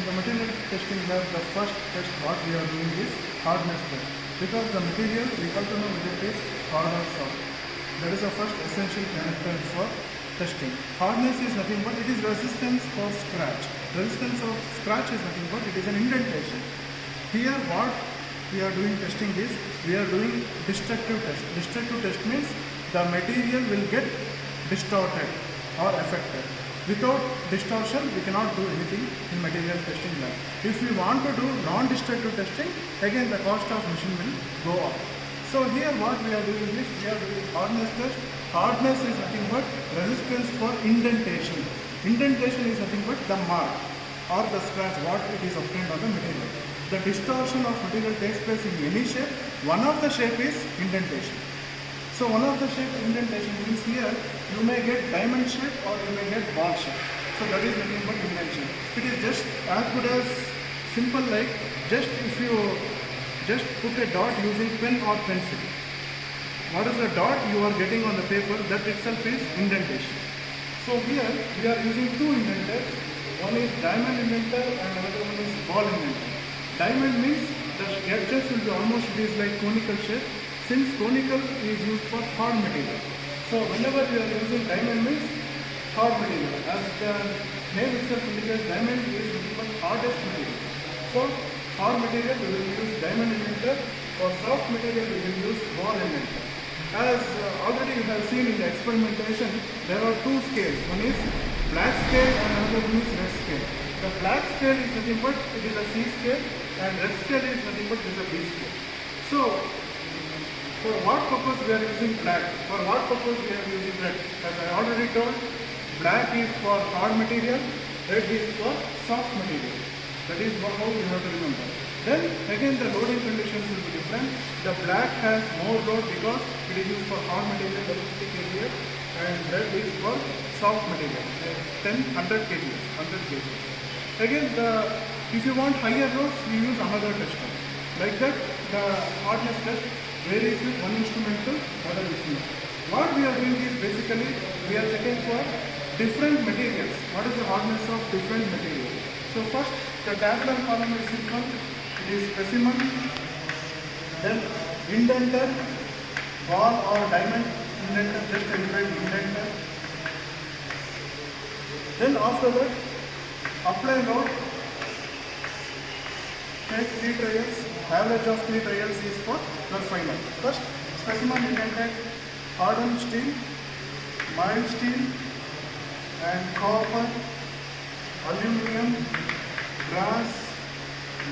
In the material testing lab, the first test what we are doing is hardness test. Because the material, we have to know whether it is hard or soft. That is the first essential character for testing. Hardness is nothing but it is resistance for scratch. Resistance of scratch is nothing but it is an indentation. Here what we are doing testing is, we are doing destructive test. Destructive test means the material will get distorted or affected. Without distortion, we cannot do anything in material testing lab. If we want to do non-destructive testing, again the cost of machine will go up. So here what we are doing is, we are doing hardness test. Hardness is nothing but resistance for indentation. Indentation is nothing but the mark or the scratch what it is obtained on the material. The distortion of material takes place in any shape. One of the shape is indentation. So one of the shape indentation means here you may get diamond shape or you may get ball shape. So that is nothing but indentation. It is just as good as simple like just if you just put a dot using pen or pencil. What is the dot you are getting on the paper? That itself is indentation. So here we are using two indenters. One is diamond indenter and another one is ball indenter. Diamond means the edges will be almost it is like conical shape. Since conical is used for hard material. So whenever we are using diamond means hard material. As the name itself indicates, diamond is the hardest material. So hard material we will use diamond indenter. For soft material we will use ball indenter. As already you have seen in the experimentation, there are two scales. One is black scale and another one is red scale. The black scale is nothing but it is a C scale and red scale is nothing but it is a B scale. So for what purpose we are using black? For what purpose we are using red? As I already told, black is for hard material, red is for soft material. That is how you have to remember. Then again the loading conditions will be different. The black has more load because it is used for hard material, 50 kg, and red is for soft material, 100 kg. Again, if you want higher loads, you use another tester. Like that, the hardness test varies with one instrumental, other instrument. What we are doing is basically we are checking for different materials. What is the hardness of different materials? So first, the tabular column is simple. It is specimen, then indenter, ball or diamond indenter, just a different indenter. Then after that, apply load, take 3 trials, average of 3 trials is for your final. First, specimen indented, hardened steel, mild steel and copper, aluminum, brass,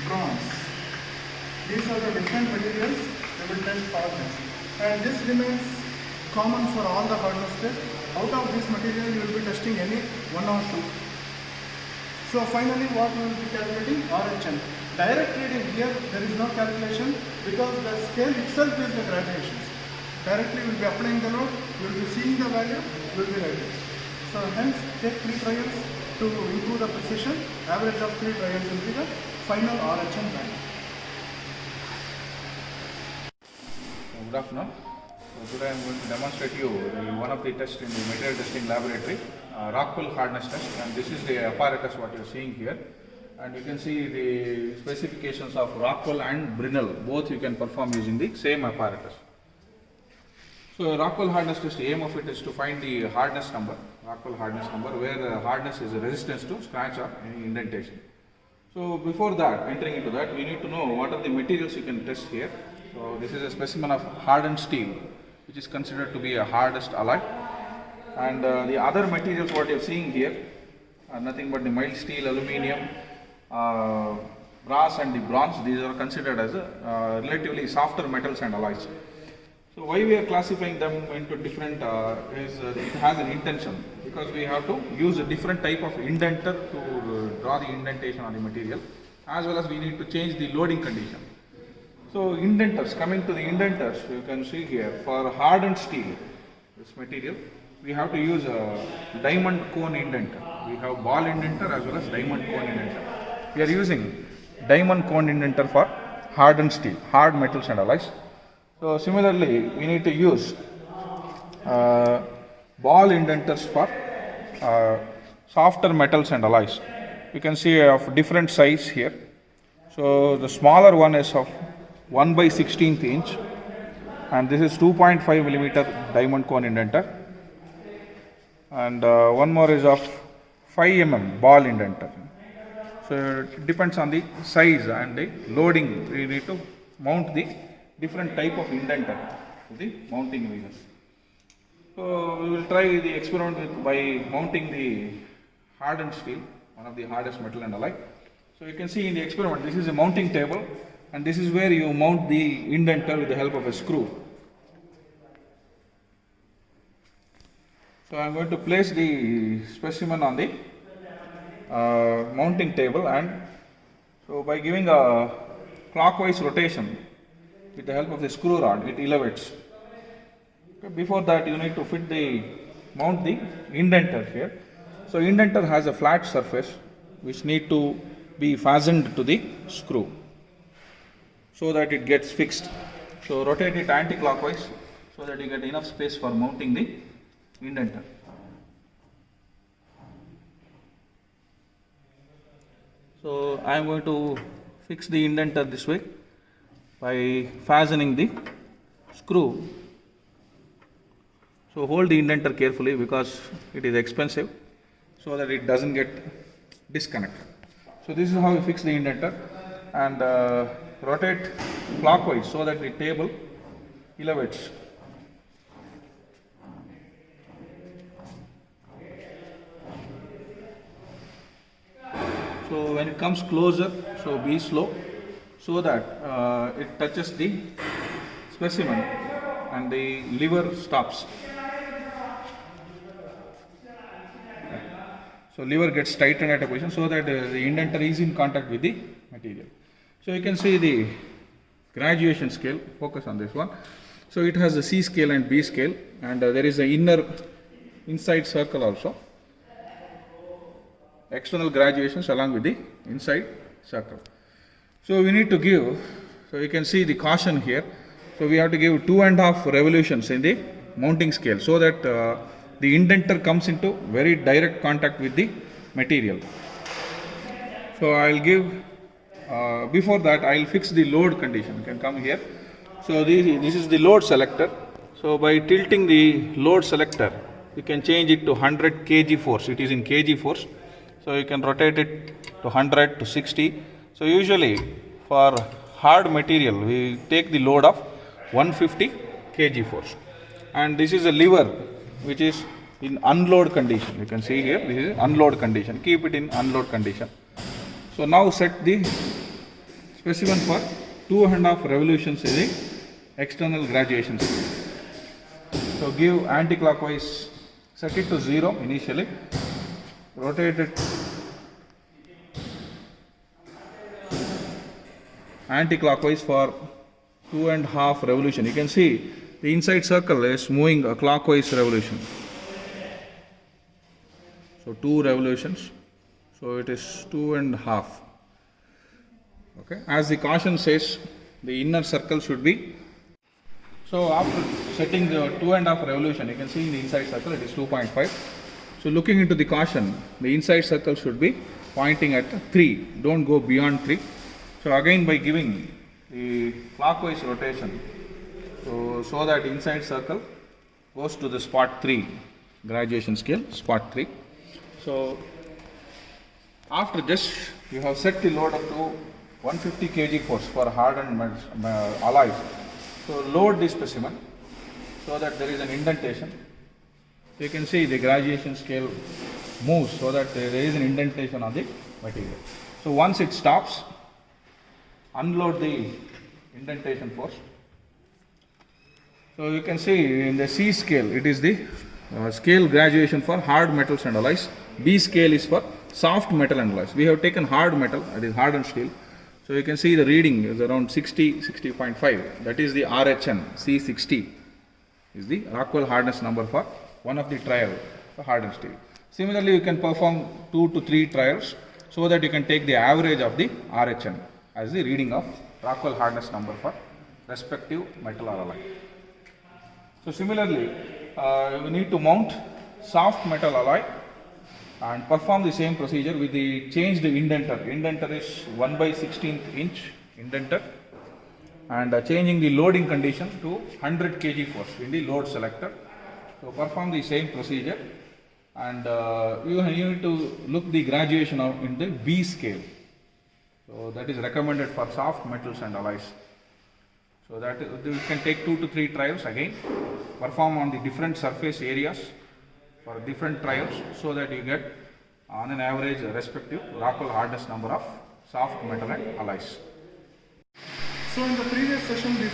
bronze. These are the different materials they will test hardness. And this remains common for all the hardness tests. Out of this material you will be testing any one or two. So finally what we will be calculating? RHN. Direct reading here there is no calculation because the scale itself is the graduations. Directly we will be applying the load, we will be seeing the value, we will be writing. So hence take 3 trials to improve the precision. Average of 3 trials will be the final RHN value. Good afternoon. So today I am going to demonstrate you one of the tests in the material testing laboratory, Rockwell hardness test, and this is the apparatus what you are seeing here. And you can see the specifications of Rockwell and Brinell, both you can perform using the same apparatus. So Rockwell hardness test, the aim of it is to find the hardness number, Rockwell hardness number, where the hardness is a resistance to scratch or any indentation. So before that, entering into that, we need to know what are the materials you can test here. So this is a specimen of hardened steel, which is considered to be a hardest alloy. And the other materials what you are seeing here are nothing but the mild steel, aluminium, brass and the bronze. These are considered as relatively softer metals and alloys. So why we are classifying them into different it has an intention, because we have to use a different type of indenter to draw the indentation on the material, as well as we need to change the loading condition. So indenters, coming to the indenters, you can see here for hardened steel, this material, we have to use a diamond cone indenter. We have ball indenter as well as diamond cone indenter. We are using diamond cone indenter for hardened steel, hard metals and alloys. So similarly, we need to use ball indenters for softer metals and alloys. you can see of different size here. So the smaller one is of 1 by 16th inch, and this is 2.5 millimeter diamond cone indenter, and one more is of 5 ball indenter. So it depends on the size and the loading. We need to mount the different type of indenter to the mounting region. So we will try the experiment by mounting the hardened steel, one of the hardest metal and alloy. So you can see in the experiment, this is a mounting table, and this is where you mount the indenter with the help of a screw. So I am going to place the specimen on the mounting table, and so by giving a clockwise rotation with the help of the screw rod, it elevates. Okay, before that, you need to mount the indenter here. So indenter has a flat surface which need to be fastened to the screw so that it gets fixed. So rotate it anti-clockwise so that you get enough space for mounting the indenter. So I am going to fix the indenter this way by fastening the screw. So hold the indenter carefully because it is expensive, so that it doesn't get disconnected. So this is how we fix the indenter, and rotate clockwise so that the table elevates. So when it comes closer, so be slow so that it touches the specimen and the lever stops. So lever gets tightened at a position so that the indenter is in contact with the material. So you can see the graduation scale. Focus on this one. So it has a C scale and B scale, and there is an inside circle also. External graduations along with the inside circle. So we need to give, so you can see the caution here. So we have to give 2.5 revolutions in the mounting scale so that the indenter comes into very direct contact with the material. So I will give, before that I will fix the load condition. You can come here. So this is the load selector. So by tilting the load selector, you can change it to 100 kg force. It is in kg force. So you can rotate it to 100 to 60. So usually for hard material, we take the load of 150 kg force. And this is a lever which is in unload condition. You can see here, this is unload condition. Keep it in unload condition. So now set the specimen for 2.5 revolutions in the external graduation scale. So give anti-clockwise, set it to 0 initially. Rotate it anti-clockwise for 2.5 revolution. You can see the inside circle is moving a clockwise revolution. So 2 revolutions. So it is 2.5. Okay. As the caution says, the inner circle should be. So after setting the 2.5 revolution, you can see in the inside circle it is 2.5. So looking into the caution, the inside circle should be pointing at 3. Don't go beyond 3. So again by giving the clockwise rotation, so that inside circle goes to the spot 3, graduation scale, spot 3. So after this, you have set the load up to 150 kg force for hardened alloys. So load the specimen so that there is an indentation. So you can see the graduation scale moves so that there is an indentation on the material. So once it stops, unload the indentation force. So you can see in the C scale, it is the scale graduation for hard metals and alloys. B scale is for soft metal and alloys. We have taken hard metal, that is hardened steel. So you can see the reading is around 60.5. That is the RHN C60 is the Rockwell hardness number for one of the trial for hardened steel. Similarly, you can perform 2 to 3 trials so that you can take the average of the RHN as the reading of Rockwell hardness number for respective metal or alloy. So similarly, we need to mount soft metal alloy and perform the same procedure with the changed indenter. Indenter is 1 by 16th inch indenter, and changing the loading condition to 100 kg force in the load selector. So perform the same procedure, and you need to look the graduation of in the B scale. So that is recommended for soft metals and alloys. So that you can take 2 to 3 trials again, perform on the different surface areas for different trials, so that you get on an average respective Rockwell hardness number of soft metal and alloys. So in the previous session we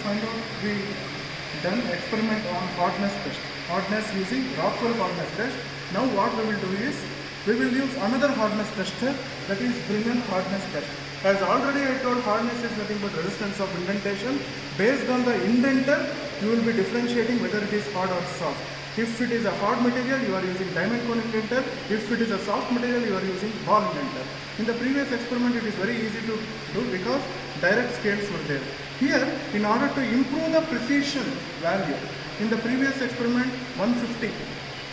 done experiment on hardness test. Hardness using Rockwell hardness test. Now what we will do is, we will use another hardness tester, that is Brinell hardness test. As already I told, hardness is nothing but resistance of indentation. Based on the indenter, you will be differentiating whether it is hard or soft. If it is a hard material, you are using diamond cone indenter. If it is a soft material, you are using ball indenter. In the previous experiment, it is very easy to do because direct scales were there. Here, in order to improve the precision value, in the previous experiment 150,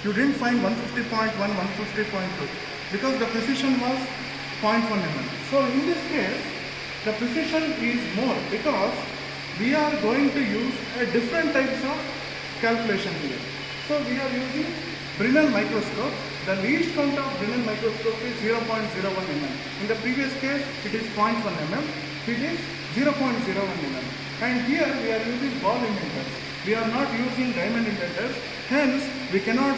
you didn't find 150.1, 150.2 because the precision was 0.1 mm. So in this case, the precision is more because we are going to use a different types of calculation here. So we are using Brinell microscope. The least count of Brinell microscope is 0.01 mm. In the previous case, it is 0.1 mm. It is 0.01 mm. And here we are using ball indenters. We are not using diamond indenters. Hence, we cannot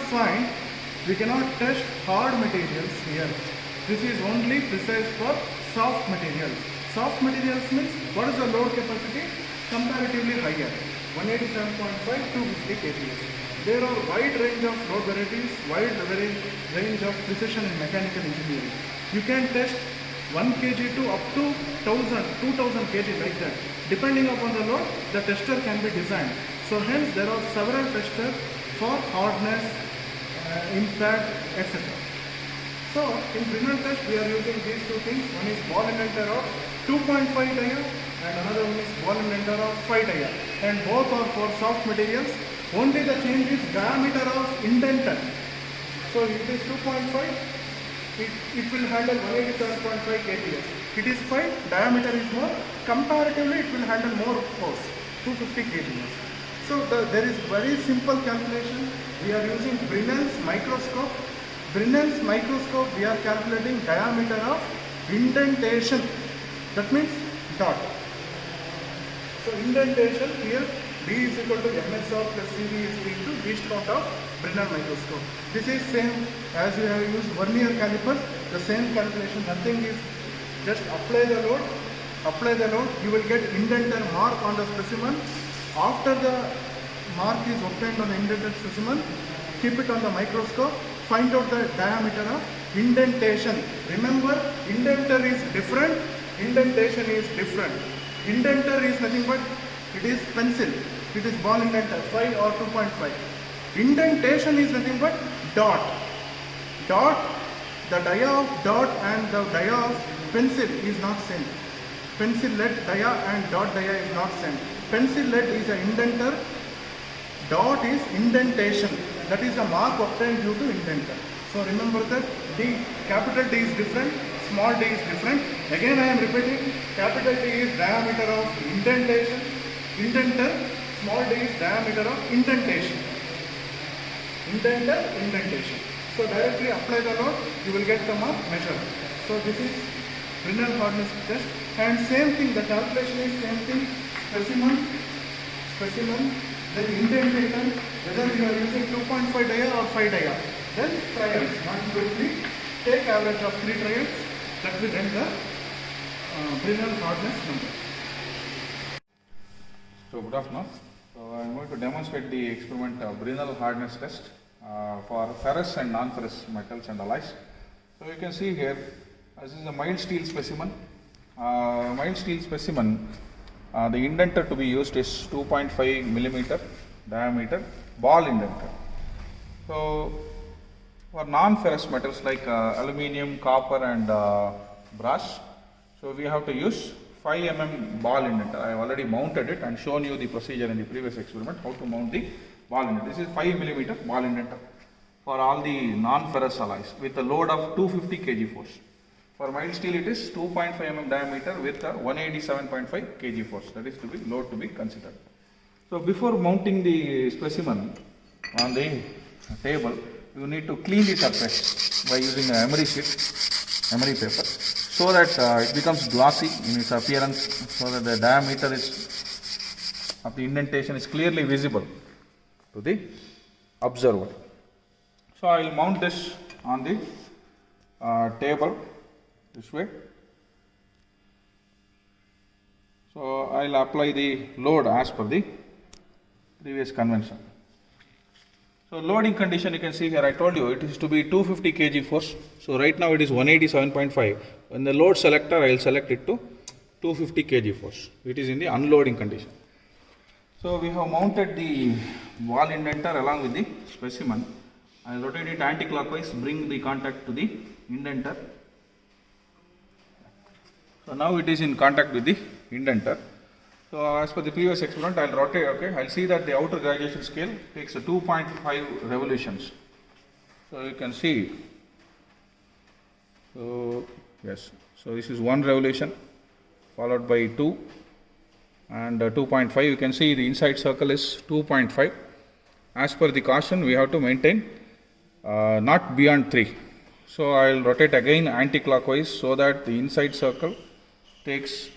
test hard materials here. This is only precise for soft materials. Soft materials means, what is the load capacity? Comparatively higher, 187.5 to 50 kPa. There are wide range of load varieties, wide range of precision in mechanical engineering. You can test 1 kg to up to 2000 kg like that. Depending upon the load, the tester can be designed. So hence there are several testers for hardness, impact, etc. So in Brinell test we are using these two things. One is ball indenter of 2.5 dia and another one is ball indenter of 5 dia. And both are for soft materials. Only the change is diameter of indenter. So if it is 2.5, it will handle 187.5 kPa. It is 5, diameter is more. Comparatively, it will handle more force, 250 kPa. So there is very simple calculation. We are using Brinell's microscope. Brinell's microscope, we are calculating diameter of indentation. That means dot. So indentation here, D is equal to MSR plus CV is equal to least count of Brinell microscope. This is same as you have used vernier calipers, the same calculation. Nothing is, just apply the load, you will get indenter mark on the specimen. After the mark is obtained on the indented specimen, keep it on the microscope, find out the diameter of indentation. Remember, indenter is different, indentation is different. Indenter is nothing but, it is pencil, it is ball indenter, 5 or 2.5. Indentation is nothing but dot. Dot, the dia of dot and the dia of pencil is not same. Pencil lead dia and dot dia is not same. Pencil lead is an indenter, dot is indentation. That is the mark obtained due to indenter. So remember that D, capital D is different, small d is different. Again I am repeating, capital D is diameter of indentation, indenter, small d is diameter of indentation. Indenter, indentation. So directly apply the load, you will get the mark measured. So this is Brinell hardness test. And same thing, the calculation is same thing, specimen, then indentation, whether you are using 2.5 dia or 5 dia. Then trials, 1, 2, 3, take average of 3 trials, that will end the Brinell hardness number. So good afternoon. So I am going to demonstrate the experiment Brinell hardness test for ferrous and non-ferrous metals and alloys. So you can see here, this is a mild steel specimen. Mild steel specimen, the indenter to be used is 2.5 millimeter diameter ball indenter. So for non-ferrous metals like aluminium, copper and brass, so we have to use 5 mm ball indenter. I have already mounted it and shown you the procedure in the previous experiment how to mount the ball indenter. This is 5 millimeter ball indenter. for all the non-ferrous alloys with a load of 250 kg force. For mild steel it is 2.5 mm diameter with a 187.5 kg force. That is to be load to be considered. So before mounting the specimen on the table, you need to clean the surface by using an emery sheet, emery paper, so that it becomes glossy in its appearance, so that the diameter of the indentation is clearly visible to the observer. So I will mount this on the table this way. So I will apply the load as per the previous convention. So loading condition, you can see here, I told you it is to be 250 kg force. So right now it is 187.5. When the load selector, I will select it to 250 kg force. It is in the unloading condition. So we have mounted the wall indenter along with the specimen. I will rotate it anti-clockwise, bring the contact to the indenter. So now it is in contact with the indenter. So as per the previous experiment, I will rotate, okay, I will see that the outer graduation scale takes a 2.5 revolutions. So you can see, so yes, so this is 1 revolution followed by 2 and 2.5. You can see the inside circle is 2.5. As per the caution, we have to maintain not beyond 3. So I will rotate again anti-clockwise so that the inside circle takes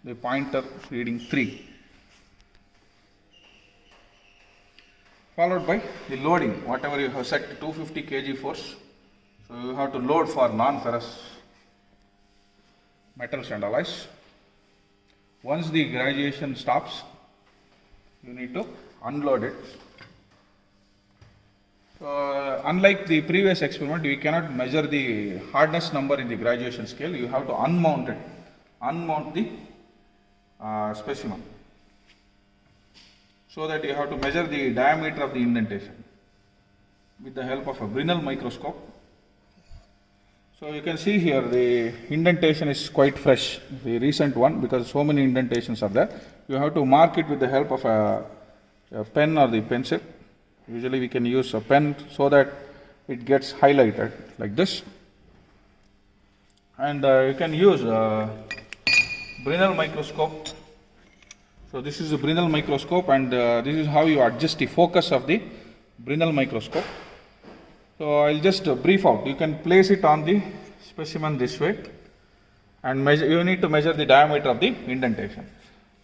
the pointer reading 3. Followed by the loading, whatever you have set 250 kg force. So you have to load for non-ferrous metals and alloys. Once the graduation stops, you need to unload it. Unlike the previous experiment, we cannot measure the hardness number in the graduation scale. You have to unmount it, unmount the specimen, so that you have to measure the diameter of the indentation with the help of a Brinell microscope. So you can see here the indentation is quite fresh, the recent one, because so many indentations are there. You have to mark it with the help of a pen or the pencil. Usually we can use a pen so that it gets highlighted like this. And you can use Brinell microscope. So this is a Brinell microscope, and this is how you adjust the focus of the Brinell microscope. So I will just brief out. You can place it on the specimen this way and measure. You need to measure the diameter of the indentation.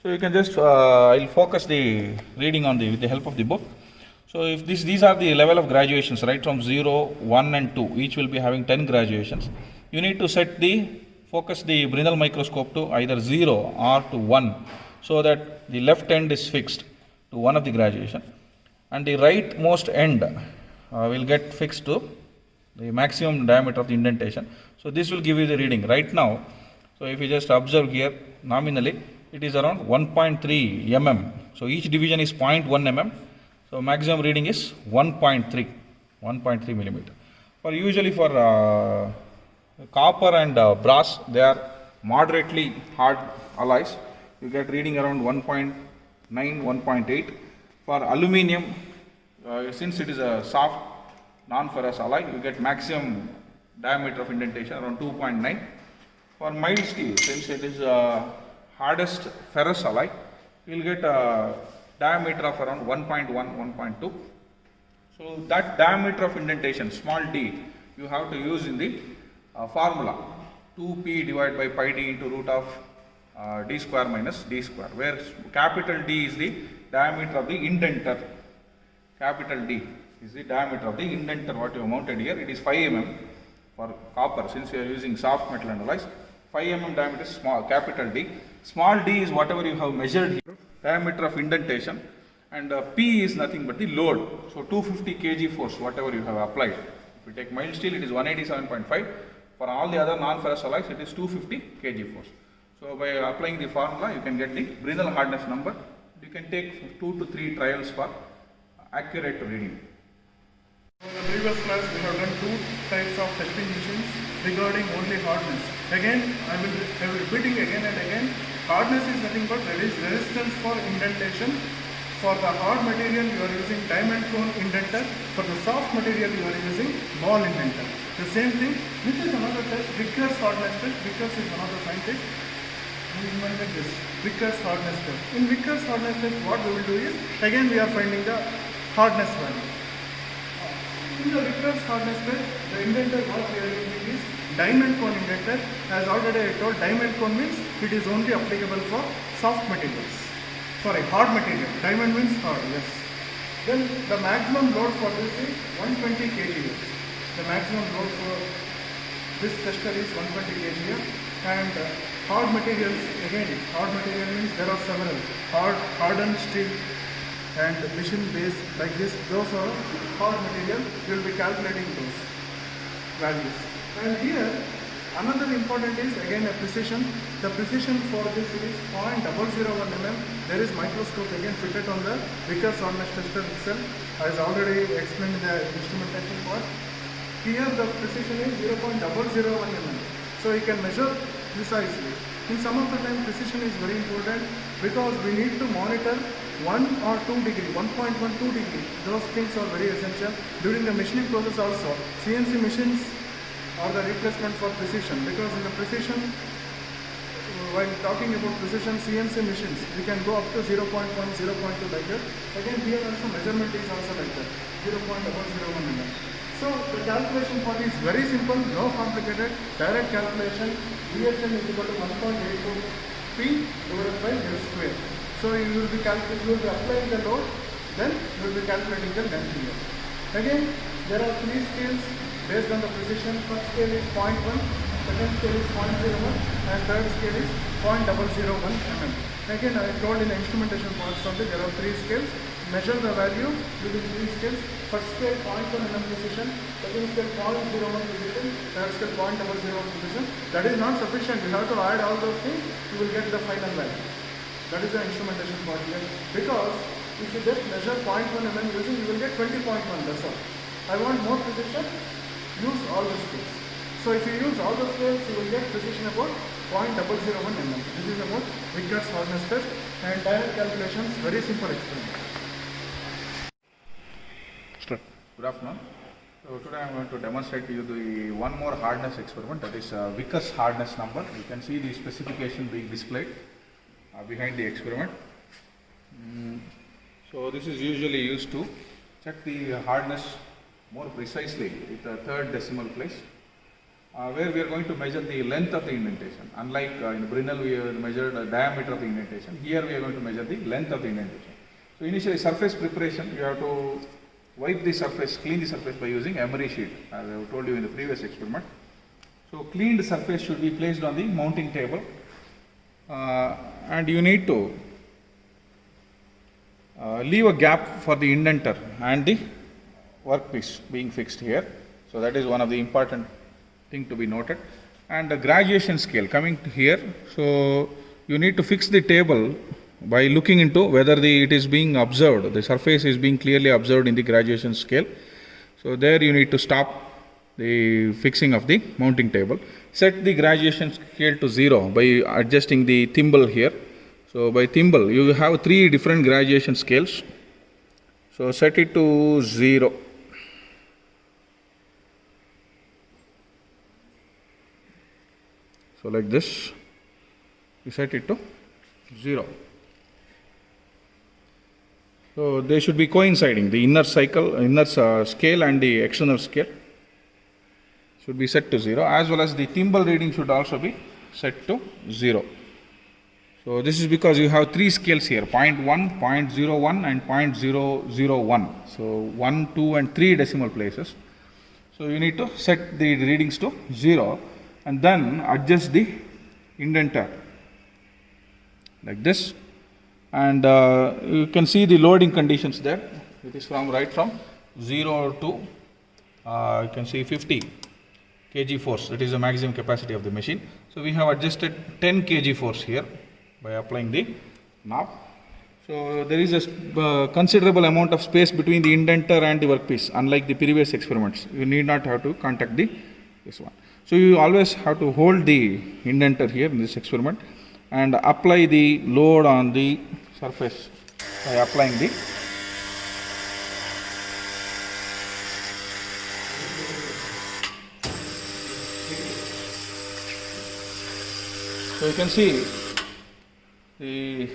So you can just, I will focus the reading on with the help of the book. So if these are the level of graduations, right from 0, 1 and 2, each will be having 10 graduations. You need to set focus the Brinell microscope to either 0 or to 1, so that the left end is fixed to one of the graduation and the rightmost end will get fixed to the maximum diameter of the indentation. So this will give you the reading right now. So if you just observe here, nominally it is around 1.3 mm. So each division is 0.1 mm. So maximum reading is 1.3 millimeter. Usually for copper and brass, they are moderately hard alloys. You get reading around 1.9, 1.8. For aluminium, since it is a soft non-ferrous alloy, you get maximum diameter of indentation around 2.9. For mild steel, since it is hardest ferrous alloy, you will get a diameter of around 1.1, 1.2. So that diameter of indentation, small d, you have to use in the formula 2p divided by pi d into root of d square minus d square, where capital D is the diameter of the indenter. Capital D is the diameter of the indenter what you have mounted here. It is 5 mm for copper, since we are using soft metal and alloys. 5 mm diameter is small, capital D. Small d is whatever you have measured here, diameter of indentation, and P is nothing but the load. So 250 kg force, whatever you have applied. If you take mild steel, it is 187.5. For all the other non-ferrous alloys, it is 250 kg force. So by applying the formula, you can get the Brinell hardness number. You can take 2 to 3 trials for accurate reading. In the previous class, we have done 2 types of testing machines regarding only hardness. Again, I will be repeating again and again. Hardness is nothing but resistance for indentation. For the hard material you are using diamond cone indenter. For the soft material you are using ball indenter. The same thing. This is another test, Vickers hardness test. Vickers is one of the scientists who invented this Vickers hardness test. In Vickers hardness test, what we will do is, again we are finding the hardness value. In the Vickers hardness test, the indenter what we are using is diamond cone indenter. As already I told, diamond cone means it is only applicable for soft materials. Sorry, hard material. Diamond means hard, yes. Then the maximum load for this is 120 kg. The maximum load for this tester is 120 kg. And hard materials, again, hard material means there are several. Hardened steel and machine base like this, those are hard material. We will be calculating those values. And here another important is again a precision. The precision for this is 0.001 mm. There is microscope again fitted on the Vickers hardness tester itself, as already explained in the instrumentation part. Here the precision is 0.001 mm. So you can measure precisely. In some of the time precision is very important because we need to monitor 1 or 2 degree, 1.12 degree. Those things are very essential. During the machining process also, CNC machines are the replacement for precision, because in the precision, while talking about precision CNC machines, we can go up to 0.1, 0.2 like that. Again here also measurement is also like that, 0.001 mm. So the calculation part is very simple, no complicated, direct calculation. VHM is equal to 1.84 P divided by L square. So you will be applying the load, then you will be calculating the length here. Again, there are 3 scales based on the precision. First scale is 0.1, second scale is 0.01, and third scale is 0.001 mm. Again, I told in the instrumentation part something, there are 3 scales. Measure the value using 3 scales. First scale 0.1 mm precision, second scale 0.01 precision, third scale 0.001 precision. That is not sufficient. You have to add all those things, you will get the final value. That is the instrumentation part here. Because if you just measure 0.1 mm using, you will get 20.1, that's all. I want more precision, use all the scales. So if you use all the scales, you will get precision about 0.001 mm. This is about Vickers hardness test and direct calculations, very simple experiment. Good afternoon. So today I am going to demonstrate to you the one more hardness experiment, that is Vickers hardness number. You can see the specification being displayed behind the experiment. So this is usually used to check the hardness more precisely with the third decimal place, where we are going to measure the length of the indentation. Unlike in Brinell we have measured the diameter of the indentation, here we are going to measure the length of the indentation. So initially surface preparation, you have to wipe the surface, clean the surface by using emery sheet, as I have told you in the previous experiment. So cleaned surface should be placed on the mounting table, and you need to leave a gap for the indenter and the workpiece being fixed here. So that is one of the important thing to be noted. And the graduation scale coming to here, so you need to fix the table by looking into whether it is being observed, the surface is being clearly observed in the graduation scale. So there you need to stop the fixing of the mounting table. Set the graduation scale to 0 by adjusting the thimble here. So by thimble you have 3 different graduation scales. So set it to 0. So like this, you set it to 0. So they should be coinciding, the inner scale and the external scale should be set to 0, as well as the thimble reading should also be set to 0. So this is because you have 3 scales here, 0.1, 0.01 and 0.001. So 1, 2 and 3 decimal places. So you need to set the readings to 0 and then adjust the indenter like this. And you can see the loading conditions there. It is right from 0 to you can see 50 kg force. That is the maximum capacity of the machine. So we have adjusted 10 kg force here by applying the knob. So there is a considerable amount of space between the indenter and the workpiece. Unlike the previous experiments, you need not have to contact this one. So you always have to hold the indenter here in this experiment and apply the load on the surface by applying the so you can see the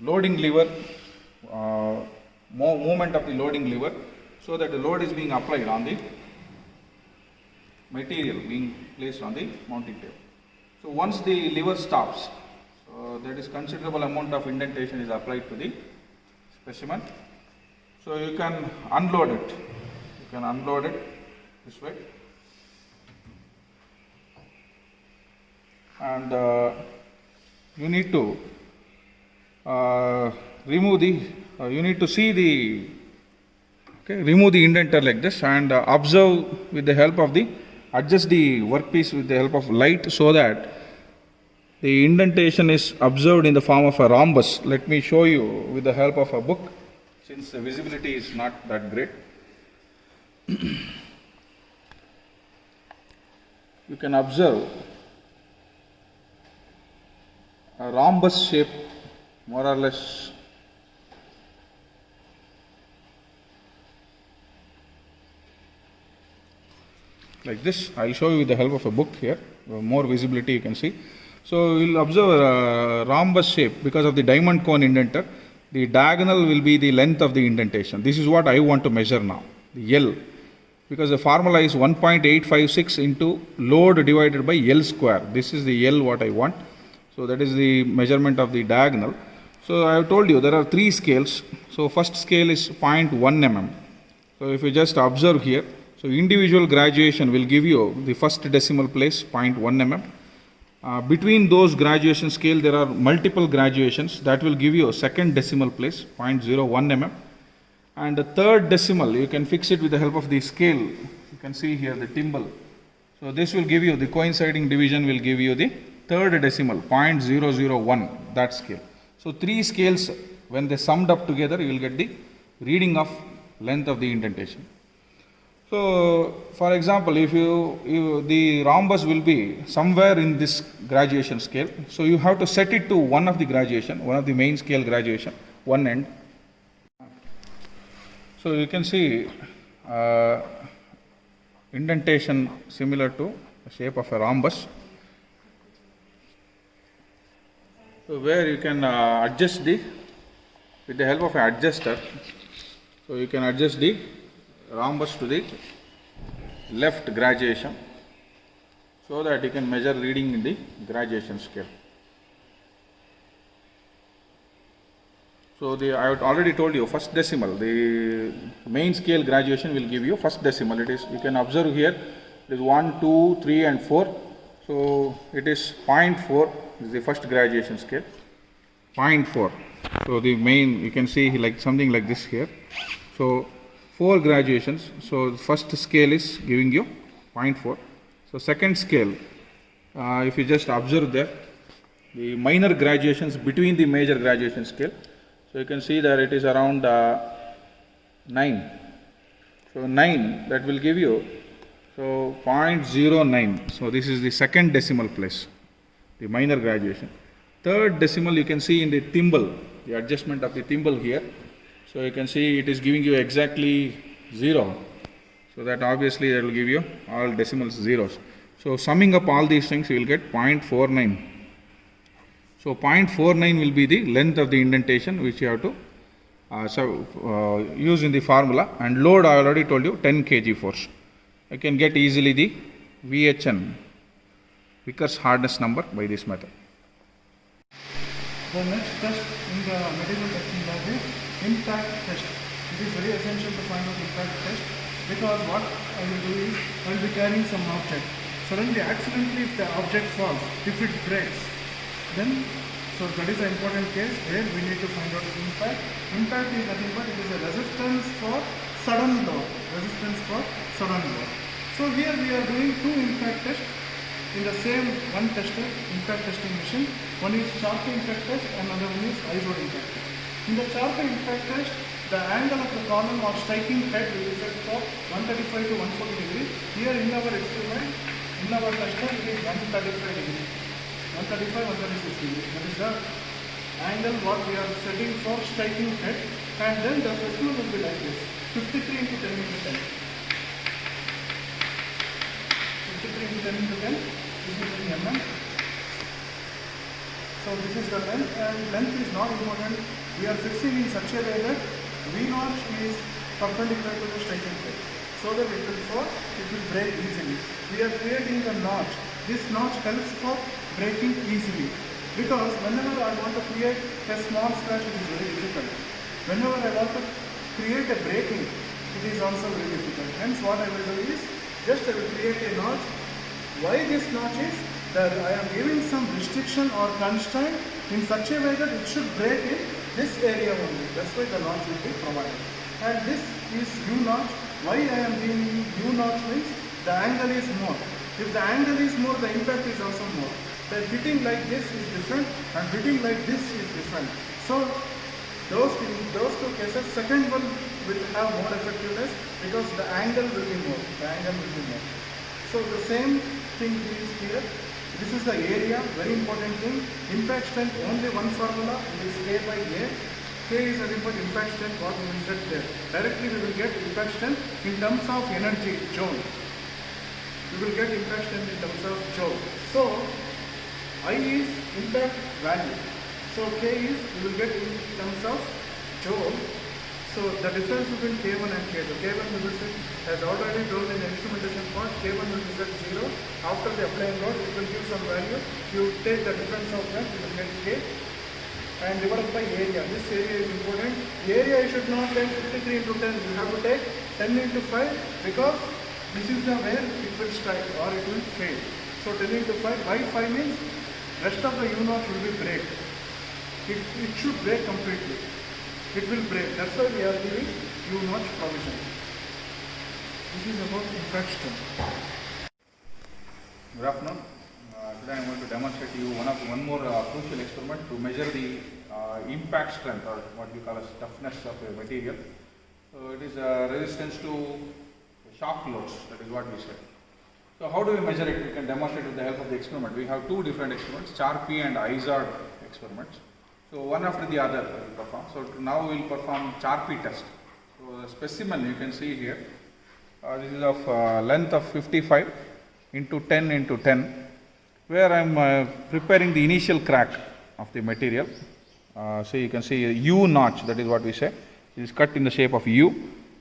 loading lever, movement of the loading lever, so that the load is being applied on the material being placed on the mounting table. So once the lever stops, that is considerable amount of indentation is applied to the specimen. So you can unload it. You can unload it this way, and you need to remove the. You need to see the. Okay, remove the indenter like this and observe with the help of the. Adjust the workpiece with the help of light so that the indentation is observed in the form of a rhombus. Let me show you with the help of a book, since the visibility is not that great. You can observe a rhombus shape, more or less. Like this. I will show you with the help of a book here. More visibility you can see. So we will observe a rhombus shape because of the diamond cone indenter. The diagonal will be the length of the indentation. This is what I want to measure now, the L. Because the formula is 1.856 into load divided by L square. This is the L what I want. So that is the measurement of the diagonal. So I have told you there are 3 scales. So first scale is 0.1 mm. So if you just observe here, so individual graduation will give you the first decimal place 0.1 mm. Between those graduation scale there are multiple graduations that will give you a second decimal place 0.01 mm. And the third decimal you can fix it with the help of the scale. You can see here the timbal. So this will give you the coinciding division will give you the third decimal 0.001, that scale. So 3 scales, when they summed up together you will get the reading of length of the indentation. So for example, if the rhombus will be somewhere in this graduation scale, so you have to set it to one of the graduation, one of the main scale graduation, one end. So you can see indentation similar to the shape of a rhombus. So where you can adjust with the help of an adjuster, so you can adjust the rhombus to the left graduation so that you can measure reading in the graduation scale. So I have already told you first decimal, the main scale graduation will give you first decimal. It is, you can observe here, it is 1, 2, 3 and 4. So it is 0.4 is the first graduation scale, 0.4. So the main, you can see like something like this here. So 4 graduations. So first scale is giving you 0.4. So second scale, if you just observe there, the minor graduations between the major graduation scale. So you can see that it is around 9. So 9, that will give you, so 0.09. So this is the second decimal place, the minor graduation. Third decimal you can see in the thimble, the adjustment of the thimble here. So you can see it is giving you exactly 0. So that obviously that will give you all decimals zeros. So summing up all these things you will get 0.49. So 0.49 will be the length of the indentation which you have to use in the formula, and load I already told you 10 kg force. You can get easily the VHN, Vickers hardness number, by this method. The next test in the material testing lab is impact test. It is very essential to find out impact test because what I will do is I will be carrying some object. Suddenly, accidentally, if the object falls, if it breaks, then so that is an important case where we need to find out impact. Impact is nothing but it is a resistance for sudden load. Resistance for sudden load. So here we are doing 2 impact tests in the same one tester, impact testing machine. One is Charpy impact test and another one is ISO impact test. In the Charpy impact test, the angle of the column or striking head will be set for 135 to 140 degrees. Here in our experiment, in our tester it is 135 degrees. 135, 136 degrees. That is the angle what we are setting for striking head, and then the specimen will be like this, 53 into 10 into 10. 53 into 10 into 10, this is in mm. So this is the length, and length is not important. We are fixing in such a way that V notch is perpendicular to the striking head, so that it will break easily. We are creating the notch. This notch helps for breaking easily, because whenever I want to create a small scratch, it is very difficult. Whenever I want to create a breaking, it is also very difficult. Hence what I will do is, just I will create a notch. Why this notch is that I am giving some restriction or constraint in such a way that it should break in this area only. That's why the notch will be provided. And this is U notch. Why I am giving U notch means the angle is more. If the angle is more, the impact is also more. The hitting like this is different and hitting like this is different. So in those two cases, second one will have more effectiveness because the angle will be more. The angle will be more. So the same thing is here. This is the area, very important thing. Impact strength, only one formula, it is K by A. K is nothing but impact strength, what we will set there. Directly we will get impact strength in terms of energy, joule. We will get impact strength in terms of joule. So, I is impact value. So, K is, we will get in terms of joule. So, the difference between K1 and K2. K1 we will set, as already told in the instrumentation part, K1 will be set 0. After the applying load, it will give some value. You take the difference of that, you will get K. And divided by area. This area is important. The area you should not take 53 into 10. You have to take 10 into 5 because this is the where it will strike or it will fail. So 10 into 5. Why 5 means rest of the U notch will be break. It should break completely. It will break. That's why we are giving U notch provision. This is about impact strength. Good afternoon. Today I am going to demonstrate to you one more crucial experiment to measure the impact strength, or what we call as toughness of a material. So it is resistance to shock loads, that is what we said. So how do we measure it? We can demonstrate with the help of the experiment. We have two different experiments, Charpy and Izard experiments. So one after the other we will perform. So now we will perform Charpy test. So the specimen you can see here, this is of length of 55 into 10 into 10. Where I am preparing the initial crack of the material. So you can see a U notch, that is what we say. It is cut in the shape of U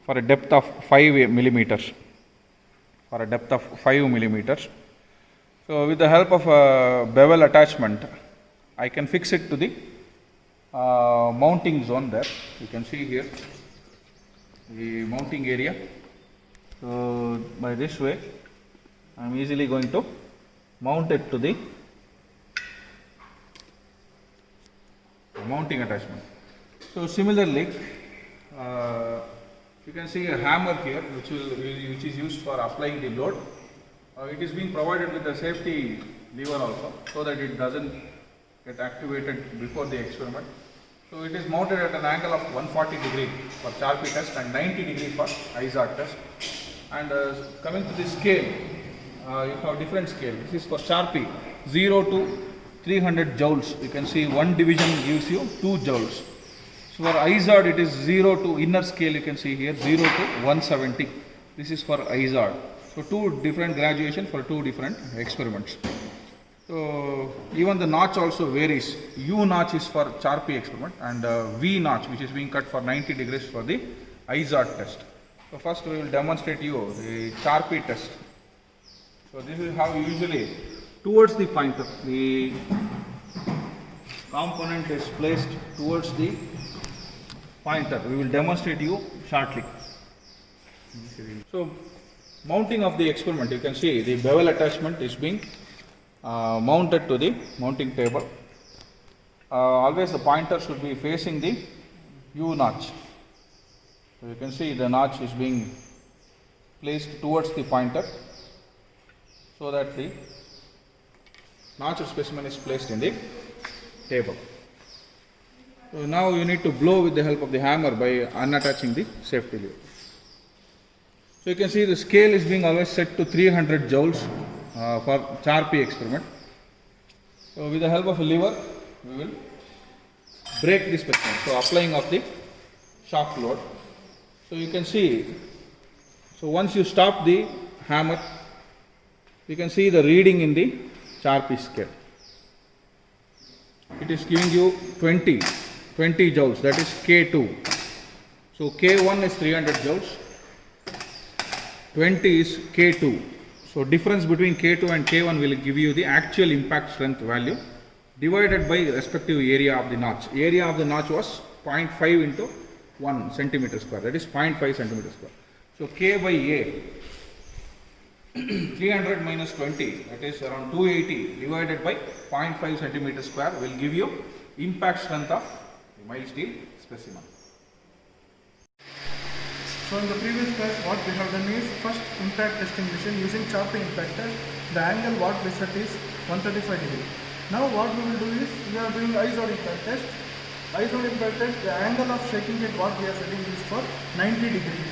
for a depth of 5 millimeters. For a depth of 5 millimeters. So with the help of a bevel attachment, I can fix it to the mounting zone there. You can see here the mounting area. So by this way, I am easily going to mount it to the mounting attachment. So similarly, you can see a hammer here which is used for applying the load. It is being provided with a safety lever also, so that it doesn't get activated before the experiment. So it is mounted at an angle of 140 degree for Charpy test and 90 degree for Izard test. And coming to the scale, you have different scale. This is for Charpy, 0 to 300 joules. You can see one division gives you 2 joules. So for Izard it is 0 to inner scale, you can see here 0 to 170. This is for Izard. So two different graduation for two different experiments. So even the notch also varies. U notch is for Charpy experiment and V notch which is being cut for 90 degrees for the Izard test. So first we will demonstrate you the Charpy test. So this is how usually towards the pointer, the component is placed towards the pointer. We will demonstrate you shortly. So mounting of the experiment, you can see the bevel attachment is being mounted to the mounting table. Always the pointer should be facing the U notch. So you can see the notch is being placed towards the pointer, so that the notched specimen is placed in the table. So now you need to blow with the help of the hammer by unattaching the safety lever. So you can see the scale is being always set to 300 joules for Charpy experiment. So with the help of a lever, we will break the specimen. So applying of the shock load. So you can see, so once you stop the hammer, you can see the reading in the Charpy scale. It is giving you 20 joules, that is K2. So K1 is 300 joules, 20 is K2. So difference between K2 and K1 will give you the actual impact strength value divided by respective area of the notch. Area of the notch was 0.5 into 1 centimeter square, that is 0.5 centimeter square. So K by A, 300 minus 20, that is around 280 divided by 0.5 centimeter square will give you impact strength of the mild steel specimen. So in the previous class, what we have done is first impact testing machine using Charpy impactor. The angle what we set is 135 degree. Now what we will do is we are doing ISOD impact test. ISOD impact test, the angle of shaking it what we are setting is for 90 degree.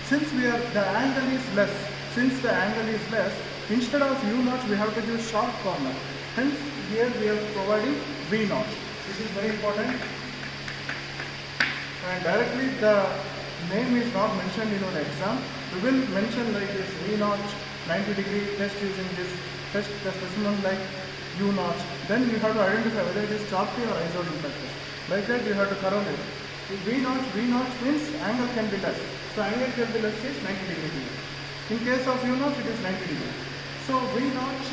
Since the angle is less, instead of U notch we have to use sharp corner. Hence here we are providing V notch. This is very important. And directly the name is not mentioned in our exam. We will mention like this V notch, 90 degree test using this test the specimen like U notch. Then you have to identify whether it is Charpy or ISOD impact test. Like that you have to correlate. V notch means angle can be less. So angle can be less is 90 degree. In case of U notch it is 90 degree. So V notch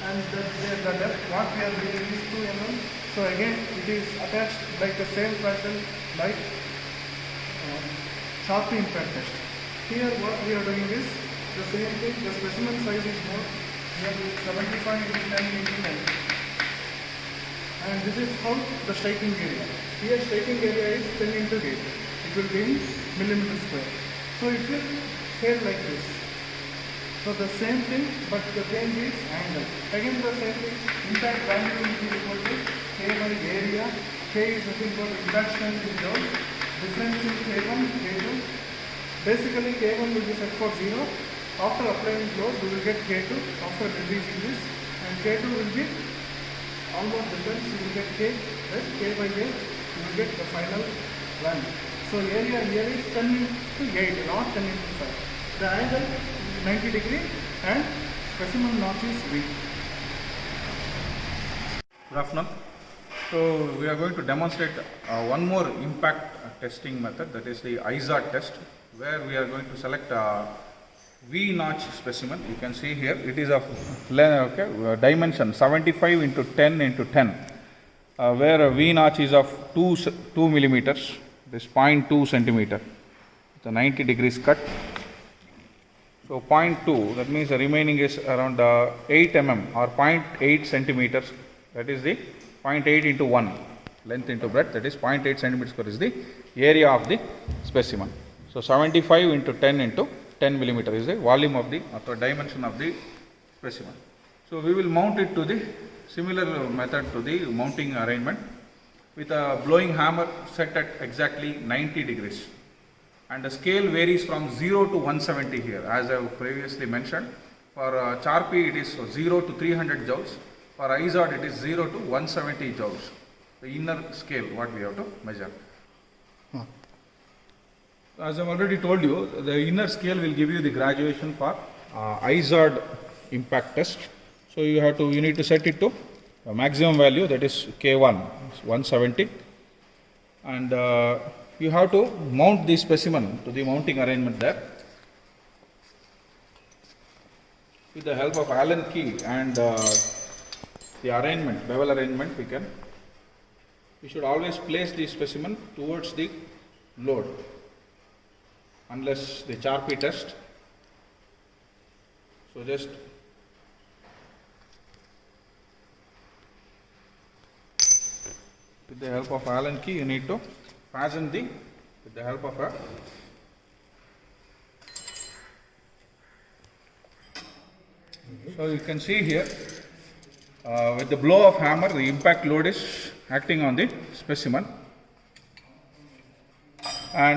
and the depth what we are doing is 2 mm. So again it is attached like the same fashion like Charpy impact test. Here what we are doing is the same thing, the specimen size is more. Here is 75 into 10 into 10. And this is how the shaking area. Here shaking area is 10 into 8. It will be in millimeter square. So it will shade like this. So the same thing, but the change is angle. Again the same thing, impact value will be equal to K by area. K is nothing but impact strength in joules. Difference in K1, K2. Basically K1 will be set for 0. After applying load we will get K2 after releasing this, and K2 will be almost difference, you will get K, right? K by A, you will get the final value. So area here is 10 into 8, not 10 into 5. The angle is 90 degree and specimen notch is V. Good afternoon. So we are going to demonstrate one more impact testing method, that is the ISOD test, where we are going to select a V notch specimen. You can see here it is of dimension 75 into 10 into 10, where a V notch is of 2 millimeters, this 0.2 centimeter, the 90 degrees cut. So 0.2, that means the remaining is around 8 mm or 0.8 centimeters, that is the 0.8 into 1, length into breadth, that is 0.8 centimeters square is the area of the specimen. So 75 into 10 into 10 millimeter is the volume of the dimension of the specimen. So we will mount it to the similar method to the mounting arrangement with a blowing hammer set at exactly 90 degrees. And the scale varies from 0 to 170 here, as I have previously mentioned. For Charpy it is 0 to 300 joules. For ISOD it is 0 to 170 joules. The inner scale what we have to measure. As I have already told you, the inner scale will give you the graduation for ISOD impact test. So you need to set it to the maximum value, that is K1 170, and you have to mount the specimen to the mounting arrangement there. With the help of Allen key and the arrangement, bevel arrangement, we should always place the specimen towards the load, unless the Charpy test. So just with the help of Allen key you need to fasten with the help of a so you can see here with the blow of hammer the impact load is acting on the specimen, and